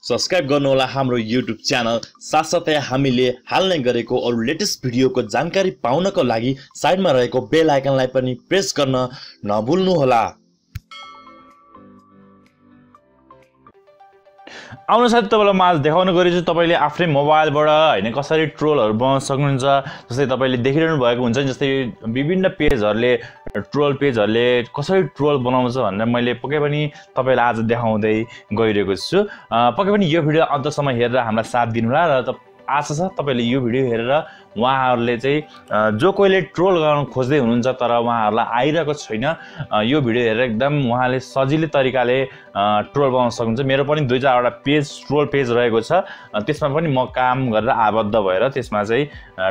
Subscribe गर्नुहोला हाम्रो YouTube channel. साथसाथै हामीले हाल्ने गरेको अरु लेटेस्ट भिडियोको जानकारी पाउनको लागि साइडमा रहेको बेल आइकनलाई पनि प्रेस गर्न नभुल्नुहोला। आउनु साथै तपाईलाई म आज देखाउन गइरहेछु तपाईले आफ्नै मोबाइलबाट हैन कसरी ट्रोलहरु बनाउन सक्नुहुन्छ। जस्तै तपाईले देखिरहनु भएको हुन्छ जस्तै विभिन्न पेजहरुले ट्रोल पेजहरुले कसरी ट्रोल बनाउँछ भनेर मैले पक्कै पनि तपाईलाई आज देखाउँदै गइरहेको छु। पक्कै पनि यो भिडियो अन्तसम्म हेरेर हामीलाई साथ दिनुहोला र आशा छ तपाईले यो भिडियो हेरेर उहाँहरुले चाहिँ जो कोइले ट्रोल गर्न खोज्दै हुनुहुन्छ तर उहाँहरुलाई आइरहेको छैन यो भिडियो हेरेर एकदम उहाँले सजिलै तरिकाले ट्रोल बनाउन सक्नुहुन्छ। मेरो पनि 2-4 वटा पेज ट्रोल पेज रहेको छ, त्यसमा पनि म काम गरेर आबद्ध भएर त्यसमा चाहिँ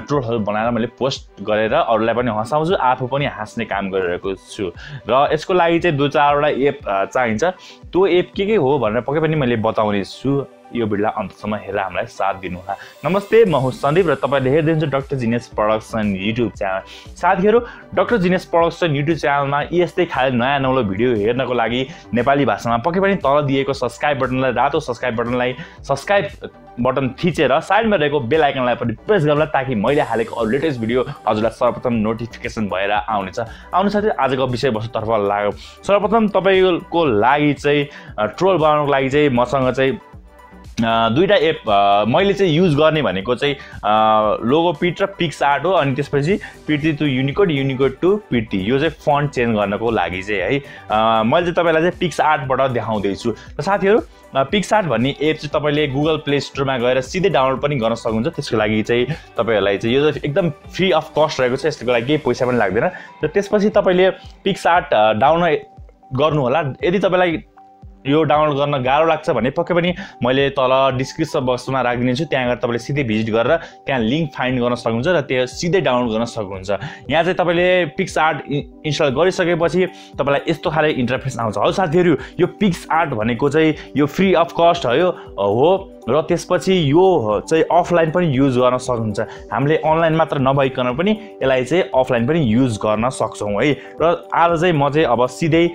ट्रोलहरु बनाएर मैले पोस्ट गरेर अरूलाई पनि हँसाउँछु, आफू पनि हाँस्ने काम गरिरहेको छु। र यसको लागि चाहिँ 2-4 वटा एप चाहिन्छ। त्यो एप के हो भनेर पक्कै पनि मैले बताउने छु। यो भिडियोलाई अन्तसम्म हेरेर हामीलाई साथ दिनुहोला। नमस्ते, म हुँ सन्दीप र तपाईले हेर्दै हुनुहुन्छ doctor genius production YouTube channel. साथीहरु, डक्टर जिनियस प्रोडक्सन युट्युब च्यानलमा यस्तै खाली नयाँ नौलो भिडियो हेर्नको लागि नेपाली भाषामा पक्कै पनि तल दिएको सब्स्क्राइब बटनलाई रातो सब्स्क्राइब बटनलाई सब्स्क्राइब बटन थिचेर साइडमा रहेको बेल आइकनलाई पनि प्रेस गर्नुहोला ताकि मैले हालेको अरु लेटेस्ट भिडियो हजुरलाई सर्वप्रथम नोटिफिकेसन भएर आउनेछ। आउनु साथै आजको विषयवस्तुतर्फ लाग्यो। सर्वप्रथम तपाईको लागि चाहिँ ट्रोल बनाउनको लागि चाहिँ मसँग चाहिँ दुईटा एप मैले चाहिँ युज गर्ने भनेको चाहिँ लोगो पिट र पिक्स आर्ट हो। अनि त्यसपछि Preeti to Unicode, Unicode to Preeti, यो चाहिँ फन्ट चेन्ज गर्नको लागि चाहिँ है मैले चाहिँ तपाईलाई चाहिँ पिक्स आर्टबाट देखाउँदै छु। र साथीहरु, पिक्स आर्ट भन्ने एप चाहिँ तपाईले गुगल प्ले स्टोरमा गएर सिधै डाउनलोड पनि गर्न सक्नुहुन्छ। त्यसको लागि चाहिँ तपाईहरुलाई चाहिँ यो चाहिँ एकदम फ्री अफ कस्ट रहेको छ, यसको लागि केही पैसा पनि लाग्दैन। र त्यसपछि तपाईले पिक्स आर्ट डाउनलोड गर्नु होला। यदि तपाईलाई यो डाउनलोड गर्न गाह्रो लाग्छ भने पक्कै पनि मैले तल डिस्क्रिप्सन बक्समा राखिदिन्छु, त्यहाँ गएर तपाईले सिधै भिजिट गरेर त्यहाँ लिंक फाइन्ड गर्न सक्नुहुन्छ र त्यो सिधै डाउनलोड गर्न सक्नुहुन्छ। यहाँ चाहिँ तपाईले पिक्स आर्ट इन्स्टल गरिसकेपछि तपाईलाई यस्तो खाले इन्टरफेस आउँछ। हो साथीहरु, यो पिक्स आर्ट भनेको चाहिँ यो फ्री अफ कस्ट हो र त्यसपछि यो चाहिँ अफलाइन पनि युज गर्न सक्नुहुन्छ। हामीले अनलाइन मात्र नभइकन पनि यसलाई चाहिँ अफलाइन पनि युज गर्न सक्छौं है। र आज चाहिँ म चाहिँ अब सिधै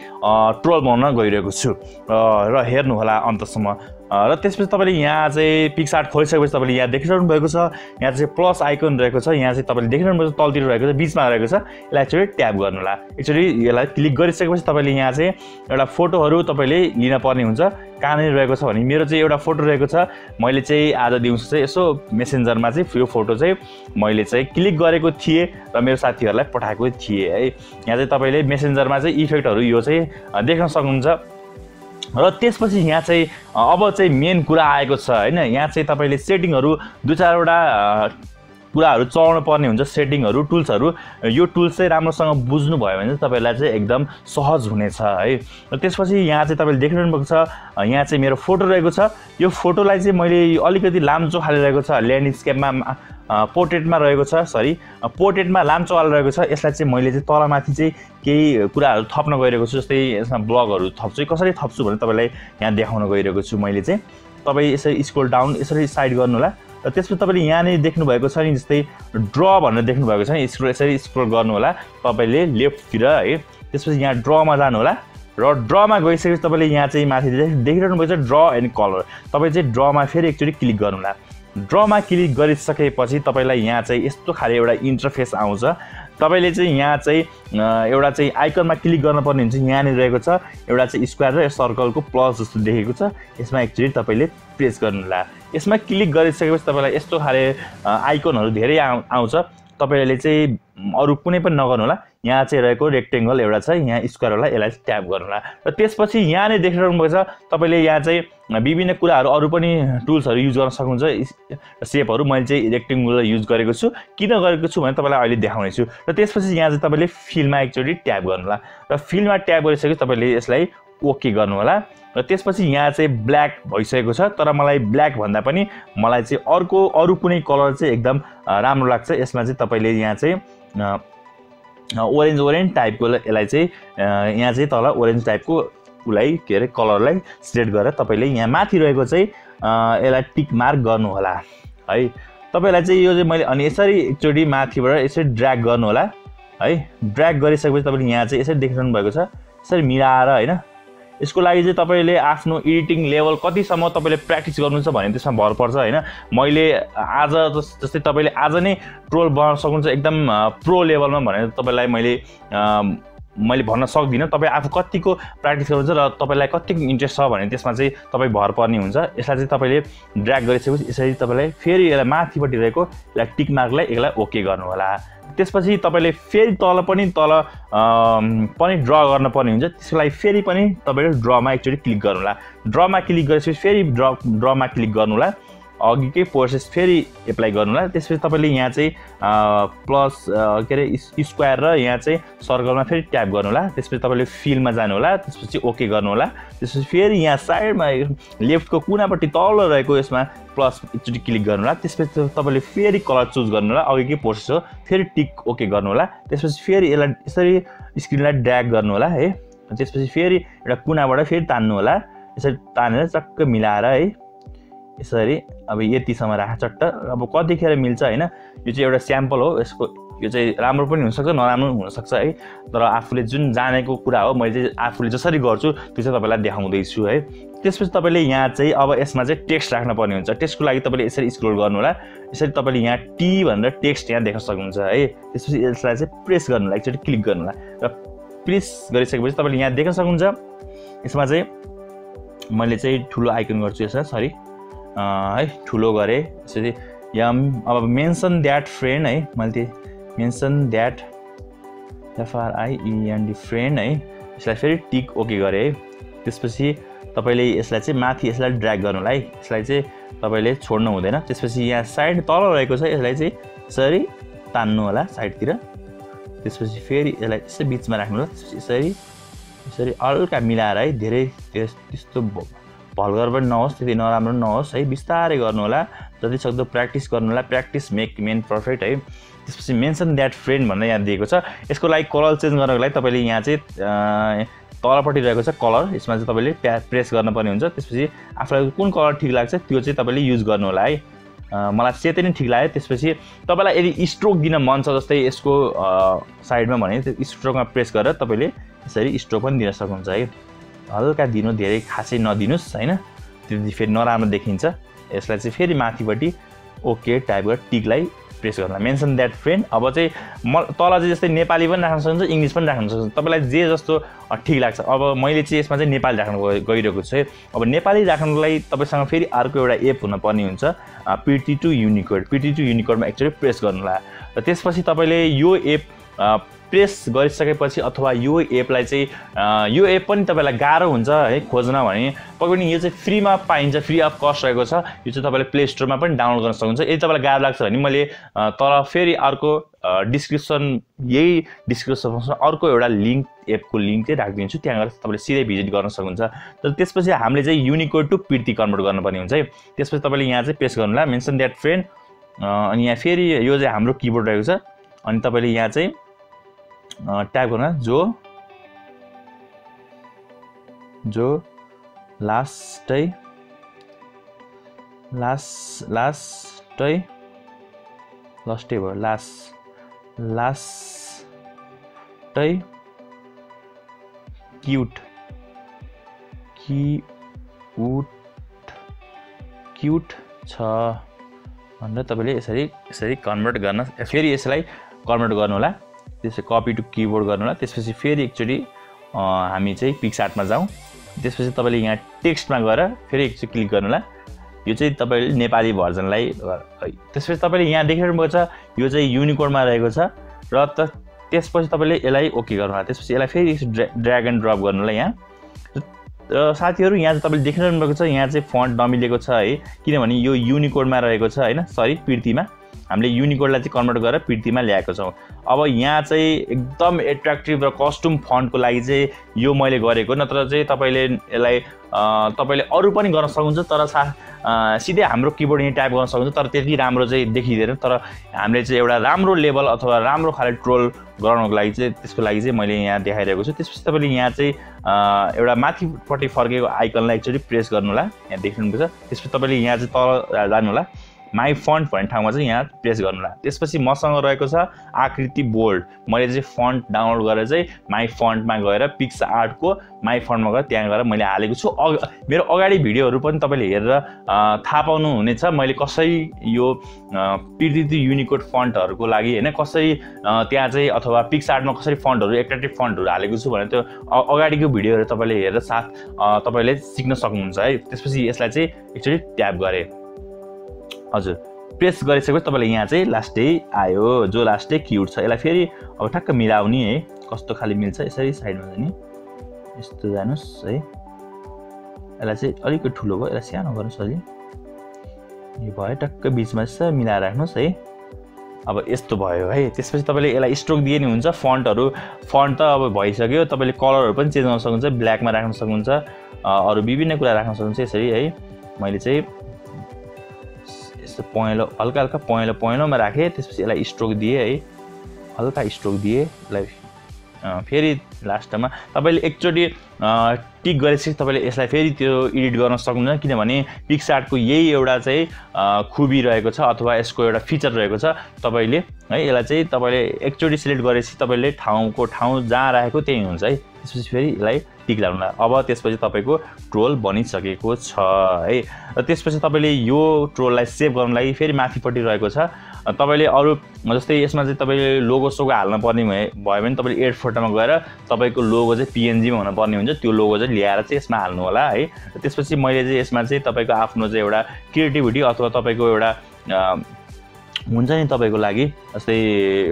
ट्रोल बनाउन गइरहेको छु र हेर्नु होला अन्तसम्म। र त्यसपछि तपाईले यहाँ चाहिँ पिक्स आर्ट खोलिसकेपछि तपाईले यहाँ देखिरहनु भएको छ, यहाँ चाहिँ प्लस आइकन रहेको छ, यहाँ चाहिँ तपाईले देखिरहनु भएको छ तलतिर रहेको छ, बीचमा रहेको छ। यसलाई एकचोटी ट्याप गर्नु होला। एकचोटी यसलाई क्लिक गरिसकेपछि तपाईले यहाँ चाहिँ एउटा फोटोहरु तपाईले लिन पर्ने हुन्छ। कहाँनिर रहेको छ भने मेरो चाहिँ एउटा फोटो रहेको छ। मैले चाहिँ आज दिउँसो चाहिँ यसो मेसेन्जरमा चाहिँ यो फोटो चाहिँ मैले चाहिँ क्लिक गरेको थिएँ र मेरो साथीहरुलाई पठाएको थिएँ है। यहाँ चाहिँ तपाईले मेसेन्जरमा चाहिँ इफेक्टहरु यो चाहिँ देख्न सक्नुहुन्छ। र त्यसपछि यहाँ चाहिँ अब चाहिँ मेन कुरा आएको छ हैन। यहाँ चाहिँ तपाईले सेटिङहरु 2-4 वटा कुराहरु चलाउन पर्ने हुन्छ। सेटिङहरु, टुल्सहरु, यो टुल्स चाहिँ राम्रोसँग बुझ्नु भयो भने तपाईलाई चाहिँ एकदम सहज हुनेछ है। र त्यसपछि यहाँ चाहिँ तपाईले देखिरहनु भएको छ, यहाँ चाहिँ मेरो फोटो रहेको छ। यो फोटोलाई चाहिँ मैले अलिकति लाम्चो खाले रहेको छ, ल्यान्डस्केपमा पोर्ट्रेटमा रहेको छ, पोर्ट्रेटमा लाम्चो वाला रहेको छ। यसलाई चाहिँ मैले चाहिँ तलमाथि चाहिँ केही कुराहरु थप्न गइरहेको छु। जस्तै यसमा ब्लगहरु थप्छु, कसरी थप्छु भने तपाईलाई यहाँ देखाउन गइरहेको छु। मैले चाहिँ तपाई यसरी स्क्रोल डाउन यसरी साइड गर्नु होला। र त्यसपछि तपाईले यहाँ नै देख्नु भएको छ नि जस्तै ड्र भनेर देख्नु भएको छ नि, यसरी स्क्रोल गर्नु होला तपाईले लेफ्टतिर है। त्यसपछि यहाँ ड्रमा जानु होला र ड्रमा गइसकेपछि तपाईले यहाँ चाहिँ माथि देखिरहनु भएको छ ड्र एन्ड कलर। तपाई चाहिँ ड्रमा फेरि एकचोटी क्लिक गर्नु होला। ड्रमा क्लिक गरिसकेपछि तपाईलाई यहाँ चाहिँ यस्तो खाले एउटा इन्टरफेस आउँछ। तपाईले चाहिँ यहाँ चाहिँ एउटा चाहिँ आइकनमा क्लिक गर्नुपर्ने हुन्छ। यहाँ नि रहेको छ एउटा चाहिँ स्क्वायर र सर्कलको प्लस जस्तो देखेको छ, यसमा एक्चुअली तपाईले प्रेस गर्नु होला। यसमा क्लिक गरिसकेपछि तपाईलाई यस्तो खाले आइकनहरु धेरै आउँछ। तपाईले चाहिँ अरु कुनै पनि नगर्नु होला। यहाँ चाहिँ रहेको रेक्टेंगल एउटा छ, यहाँ स्क्वायर होला, यसलाई ट्याप गर्नु होला। र त्यसपछि यहाँ नै देखिरहनु भएको छ तपाईले यहाँ चाहिँ विभिन्न कुराहरु अरु पनि टुल्सहरु युज गर्न सक्नुहुन्छ। शेपहरु मैले चाहिँ रेक्टेंगुलर युज गरेको छु। किन गरेको छु भने तपाईलाई अहिले देखाउने छु। र त्यसपछि यहाँ चाहिँ तपाईले फिलमा एकचोटी ट्याप गर्नु होला। र फिलमा ट्याप गरिसकेपछि तपाईले यसलाई ओके गर्नु होला। र त्यसपछि यहाँ चाहिँ ब्ल्याक भइसकेको छ, तर मलाई ब्ल्याक भन्दा पनि मलाई चाहिँ अरु कुनै कलर चाहिँ एकदम राम्रो लाग्छ। यसमा चाहिँ तपाईले यहाँ चाहिँ ओरेन्ज टाइपको यसलाई चाहिँ यहाँ चाहिँ तल ओरेन्ज टाइपको उलाई के अरे कलरलाई सिलेक्ट गरेर तपाईले यहाँ माथि रहेको चाहिँ यसलाई टिक मार्क गर्नु होला है। तपाईलाई चाहिँ यो चाहिँ मैले अनि यसरी एकचोटी माथिबाट यसरी ड्र्याग गर्नु होला है। ड्र्याग गरिसकेपछि तपाईले यहाँ चाहिँ यसरी देखिरहनु भएको छ, यसरी मिलाएर हैन यसको लागि चाहिँ तपाईले आफ्नो एडिटिङ लेभल कतिसम्म तपाईले प्र्याक्टिस गर्नुहुन्छ भने त्यसमा भर पर्छ हैन मैले आज जस्तै तपाईले आज नै ट्रोल बनाउन सक्नुहुन्छ एकदम प्रो लेभलमा भनेर तपाईलाई मैले भन्न सक्दिनँ तपाई आफू कतिको प्र्याक्टिस गर्नुहुन्छ र तपाईलाई कतिको इन्ट्रेस्ट छ भने त्यसमा चाहिँ तपाई भर पर्ने हुन्छ यसलाई चाहिँ तपाईले ड्र्याग गरिसकेपछि यसरी तपाईलाई फेरि यसलाई माथिपट्टि रहेको यसलाई टिक मार्कलाई यसलाई ओके गर्नु होला त्यसपछि तपाईले फेरि तल पनि ड्र गर्न पर्ने हुन्छ त्यसको लागि फेरि पनि तपाईले ड्रमा एकचोटी क्लिक गर्नु होला ड्रमा क्लिक गरेपछि फेरि ड्रमा क्लिक गर्नु होला अघिकै प्रोसेस फेरि एप्लाई गर्नु होला त्यसपछि तपाईले यहाँ चाहिँ प्लस के अरे स्क्वायर र यहाँ चाहिँ सर्कलमा फेरि ट्याप गर्नु होला त्यसपछि तपाईले फिलमा जानु होला त्यसपछि ओके गर्नु होला त्यसपछि फेरि यहाँ साइडमा लेफ्टको कुनापट्टि तल रहेको यसमा प्लस एकचोटी क्लिक गर्नु होला त्यसपछि तपाईले फेरि कलर चुज गर्नु होला अघिकै प्रोसेस हो फेरि टिक ओके गर्नु होला त्यसपछि फेरि यसलाई यसरी स्क्रिनलाई ड्र्याग गर्नु होला है त्यसपछि फेरि एउटा कुनाबाट फेरि तान्नु होला यसरी तानेर चक्क मिलाएर है यसरी अब यतिसम्म राख चट्ट अब कतिखेर मिल्छ हैन यो चाहिँ एउटा स्याम्पल हो यसको यो चाहिँ राम्रो पनि हुन सक्छ नराम्रो पनि हुन सक्छ है तर आफूले जुन जानेको कुरा हो मैले चाहिँ आफूले जसरी गर्छु त्यो चाहिँ तपाईलाई देखाउँदै छु है त्यसपछि तपाईले यहाँ चाहिँ अब यसमा चाहिँ टेक्स्ट राख्न पर्ने हुन्छ टेक्स्टको लागि तपाईले यसरी स्क्रोल गर्नु होला यसरी तपाईले यहाँ टी भनेर टेक्स्ट यहाँ देख्न सक्नुहुन्छ है त्यसपछि यसलाई चाहिँ प्रेस गर्नु होला एकचोटी क्लिक गर्नु होला र प्रेस गरिसकेपछि तपाईले यहाँ देख्न सक्नुहुन्छ यसमा चाहिँ मैले चाहिँ ठुलो आइकन गर्छु यसमा सरी है ठुलो गरे यसरी अब मेन्सन दैट फ्रेन्ड है मैले मेन्सन दैट FRIEND फ्रेन्ड है यसलाई फेरि टिक ओके गरे है त्यसपछि तपाईले यसलाई चाहिँ माथि यसलाई ड्र्याग गर्नु होला है यसलाई चाहिँ तपाईले छोड्नु हुँदैन त्यसपछि यहाँ साइड तल रहेको छ यसलाई चाहिँ यसरी तान्नु होला साइडतिर त्यसपछि फेरि यसलाई यसै बीचमा राख्नु होला त्यसपछि यसरी हल्का मिलाएर है धेरै त्यस्तो भल्गर पनि नहोस् त्यति नराम्रो पनि नहोस् है बिस्तारै गर्नु होला जति सक्दो प्र्याक्टिस गर्नु होला प्र्याक्टिस मेक मेन परफेक्ट है त्यसपछि मेन्सन दैट फ्रेन्ड भनेर यहाँ दिएको छ यसको लागि कलर चेन्ज गर्नको लागि तपाईले यहाँ चाहिँ तलपट्टि रहेको छ कलर यसमा चाहिँ तपाईले प्रेस गर्नुपर्ने हुन्छ त्यसपछि आफूलाई कुन कलर ठिक लाग्छ त्यो चाहिँ तपाईले युज गर्नु होला है मलाई सेतै नै ठिक लाग्यो त्यसपछि तपाईलाई यदि स्ट्रोक दिन मन छ जस्तै यसको साइडमा भने त्यो स्ट्रोकमा प्रेस गरेर तपाईले यसरी स्ट्रोक पनि दिन सक्नुहुन्छ है हल्का दिनु धेरै खासै नदिनुस् हैन त्यति फेरि नराम्रो देखिन्छ यसलाई चाहिँ फेरि माथिपट्टि ओके टाइप गरेर टिकलाई प्रेस गर्नु मेन्सन दैट फ्रेन्ड अब चाहिँ तल चाहिँ जस्तै नेपाली पनि राख्न सक्नुहुन्छ इंग्लिश पनि राख्न सक्नुहुन्छ तपाईलाई जे जस्तो ठिक लाग्छ अब मैले चाहिँ यसमा चाहिँ नेपाली राख्न गइरहेको छु है अब नेपाली राख्नको लागि तपाईसँग फेरि अर्को एउटा एप हुन पर्ने हुन्छ PT to युनिकोडमा एकचोटि प्रेस गर्नु होला र त्यसपछि तपाईले यो एप प्रेस गरिसकेपछि अथवा यो एपलाई चाहिँ यो एप पनि तपाईलाई गाह्रो हुन्छ है खोज्न भने पनि यो चाहिँ फ्रीमा पाइन्छ फ्री अफ कस्ट रहेको छ यो चाहिँ तपाईले प्ले स्टोरमा पनि डाउनलोड गर्न सक्नुहुन्छ यदि तपाईलाई गाह्रो लाग्छ भने मैले तर फेरि अर्को यही डिस्क्रिप्सनमा अर्को एउटा लिंक एपको लिंक चाहिँ राखिदिन्छु त्यहाँ गएर तपाईले सिधै भिजिट गर्न सक्नुहुन्छ तर त्यसपछि हामीले चाहिँ युनिकोड टु पिटी कन्भर्ट गर्नुपर्ने हुन्छ है त्यसपछि तपाईले यहाँ चाहिँ पेस्ट गर्नुला मेन्सन दैट फ्रेन्ड अनि यहाँ फेरि यो चाहिँ हाम्रो किबोर्ड रहेको छ अनि तपाईले यहाँ चाहिँ टाइप गर्नु जो लास्टै भयो लास्टै क्यूट छ भनेर तपाईले यसरी कन्भर्ट गर्न फेरि यसलाई कन्भर्ट गर्नु होला त्यसपछि कपी टु किबोर्ड गर्नु होला त्यसपछि फेरि एकचोटी हामी चाहिँ पिक्सआर्टमा जाउँ त्यसपछि तपाईले यहाँ टेक्स्टमा गएर फेरि एकचोटि क्लिक गर्नु होला यो चाहिँ तपाईले नेपाली भर्जनलाई त्यसपछि तपाईले यहाँ देखिरहेको छ यो चाहिँ युनिकोडमा रहेको छ र त्यसपछि तपाईले यसलाई ओके गर्नु होला त्यसपछि यसलाई फेरि ड्र्याग एन्ड ड्रप गर्नु होला यहाँ र साथीहरु यहाँ तपाईले देखिरहनु भएको छ यहाँ चाहिँ फन्ट नमिलेको छ है किनभने यो युनिकोडमा रहेको छ हैन सरी पिर्तीमा हामीले युनिकोडलाई चाहिँ कन्भर्ट गरेर पिर्तीमा ल्याएको छौं अब यहाँ चाहिँ एकदम एट्र्याक्टिभ र कस्ट्युम फन्टको लागि चाहिँ यो मैले गरेको नत्र चाहिँ तपाईले यसलाई तपाईले अरु पनि गर्न सक्नुहुन्छ तर सिधै हाम्रो किबोर्ड यहाँ टाइप गर्न सक्नुहुन्छ तर त्यति राम्रो चाहिँ देखिदैन तर हामीले चाहिँ एउटा राम्रो लेभल अथवा राम्रो खाले ट्रोल गराउनको लागि चाहिँ त्यसको लागि चाहिँ मैले यहाँ देखाइरहेको छु त्यसपछि तपाईले यहाँ चाहिँ एउटा माथिपट्टि फर्केको आइकनलाई एकचोटी प्रेस गर्नु होला यहाँ देख्नुहुन्छ त्यसपछि तपाईले यहाँ चाहिँ तल जानु होला माई फन्ट भन्ने ठाउँमा चाहिँ यहाँ प्रेस गर्नुला। त्यसपछि मसँग रहेको छ आकृति बोल्ड, मैले चाहिँ फन्ट डाउनलोड गरेर चाहिँ माई फन्टमा गएर पिक्स आर्टको माई फन्टमा गएर त्यहाँ गएर मैले हालेको छु। मेरो अगाडि भिडियोहरू पनि तपाईँले हेरेर थाहा पाउनुहुनेछ मैले कसरी यो प्रकृति युनिकोड फन्टहरूको लागि होइन कसरी त्यहाँ चाहिँ अथवा पिक्स आर्टमा कसरी फन्टहरू एट्र्याक्टिभ फन्टहरू हालेको छु भने त्यो अगाडिको भिडियोहरू तपाईँले हेरेर तपाईँले सिक्न सक्नुहुन्छ है। त्यसपछि यसलाई चाहिँ एकचोटि ट्याप गरेँ, हजुर प्रेस गरिसकेपछि तपाईँले यहाँ चाहिँ लास्टै आयो जो लास्टै क्युट छ। यसलाई फेरि अब ठ्याक्क मिलाउने है, कस्तो खाले मिल्छ यसरी साइडमा जाने यस्तो जानुहोस् है। यसलाई चाहिँ अलिकति ठुलो भयो, यसलाई सानो गर्नुहोस् अलि, यो भयो टक्क बिचमा यसो मिलाएर राख्नुहोस् है। अब यस्तो भयो है। त्यसपछि तपाईँले यसलाई स्ट्रोक दिए नि हुन्छ। फन्ट त अब भइसक्यो, तपाईँले कलरहरू पनि चेन्ज गर्न सक्नुहुन्छ, ब्ल्याकमा राख्न सक्नुहुन्छ, अरू विभिन्न कुरा राख्न सक्नुहुन्छ यसरी है। मैले चाहिँ यस्तो पहेँलो हल्का हल्का पहेँलोमा राखेँ। त्यसपछि यसलाई स्ट्रोक दिएँ है, हल्का स्ट्रोक दिएँ यसलाई। फेरि लास्टमा तपाईँले एकचोटि टिक गरेपछि तपाईँले यसलाई फेरि त्यो एडिट गर्न सक्नुहुन्छ, किनभने पिक्स आर्टको यही एउटा चाहिँ खुबी रहेको छ अथवा यसको एउटा फिचर रहेको छ। तपाईँले है यसलाई चाहिँ तपाईँले एकचोटि सिलेक्ट गरेपछि तपाईँले ठाउँ जहाँ राखेको त्यही हुन्छ है। त्यसपछि फेरि यसलाई टिक लाउनुला। अब त्यसपछि तपाईँको ट्रोल बनिसकेको छ है। र त्यसपछि तपाईँले यो ट्रोललाई सेभ गर्नु लागि फेरि माथिपट्टि रहेको छ। तपाईँले अरू जस्तै यसमा चाहिँ तपाईँले लोगो सोगो हाल्न पर्ने भयो भने तपाईँले एड फोटोमा गएर तपाईँको लोगो चाहिँ पिएनजीमा हुनुपर्ने हुन्छ, त्यो लोगो चाहिँ ल्याएर चाहिँ यसमा हाल्नु होला है। त्यसपछि मैले चाहिँ यसमा चाहिँ तपाईँको आफ्नो चाहिँ एउटा क्रिएटिभिटी अथवा तपाईँको एउटा हुन्छ नि तपाईँको लागि जस्तै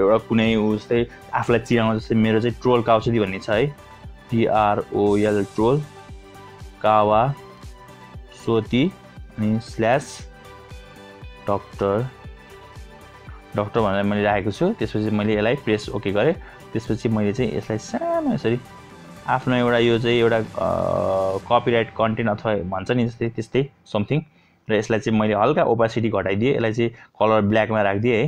एउटा कुनै जस्तै आफूलाई चिनाउन, जस्तै मेरो चाहिँ ट्रोल काउचेली भन्ने छ है, TROL ट्रोल कावा सोती अनि डक्टर भनेर मैले राखेको छु। त्यसपछि मैले यसलाई प्रेस ओके गरेँ। त्यसपछि मैले चाहिँ यसलाई सानो यसरी आफ्नो एउटा यो चाहिँ एउटा कपिराइट कन्टेन्ट अथवा भन्छ नि जस्तै त्यस्तै समथिङ, र यसलाई चाहिँ मैले हल्का ओपासिटी घटाइदिएँ, यसलाई चाहिँ कलर ब्ल्याकमा राखिदिएँ है।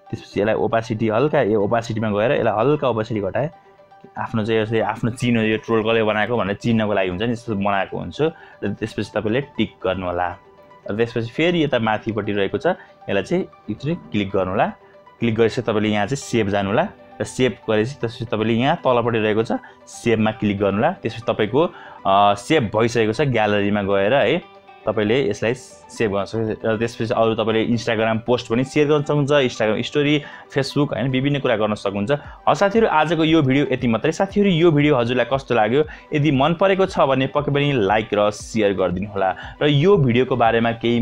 त्यसपछि यसलाई ओपासिटी हल्का यो ओपासिटीमा गएर यसलाई हल्का ओपासिटी घटाएँ। आफ्नो चाहिँ यसले आफ्नो चिन्ह यो ट्रोल कसले बनाएको भनेर चिन्हको लागि हुन्छ नि त्यस्तो बनाएको हुन्छु। र त्यसपछि तपाईँले टिक गर्नु होला। र त्यसपछि फेरि यता माथिपट्टि रहेको छ यसलाई चाहिँ एकचोटि क्लिक गर्नु होला। क्लिक गरेपछि तपाईँले यहाँ चाहिँ सेभ जानु होला र सेभ गरेपछि त्यसपछि तपाईँले यहाँ तलपट्टि रहेको छ सेभमा क्लिक गर्नु होला। त्यसपछि तपाईँको सेभ भइसकेको छ ग्यालरीमा गएर है, तपाईँले यसलाई सेभ गर्न सक्नुहुन्छ। र त्यसपछि अरू तपाईँले इन्स्टाग्राम पोस्ट पनि सेयर गर्न सक्नुहुन्छ, इन्स्टाग्राम स्टोरी, फेसबुक होइन विभिन्न कुरा गर्न सक्नुहुन्छ। साथीहरू आजको यो भिडियो यति मात्रै। साथीहरू यो भिडियो हजुरलाई कस्तो लाग्यो, यदि मन परेको छ भने पक्कै पनि लाइक र सेयर गरिदिनु होला। र यो भिडियोको बारेमा केही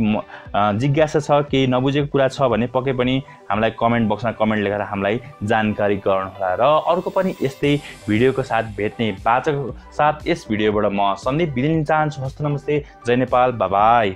जिज्ञासा छ, केही नबुझेको कुरा छ भने पक्कै पनि हामीलाई कमेन्ट बक्समा कमेन्ट लेखेर हामीलाई जानकारी गराउनु होला। र अर्को पनि यस्तै भिडियोको साथ भेट्ने बाचाको साथ यस भिडियोबाट म सन्दीप बिदा लिन चाहन्छु। हस्त नमस्ते, जय नेपाल, बाई।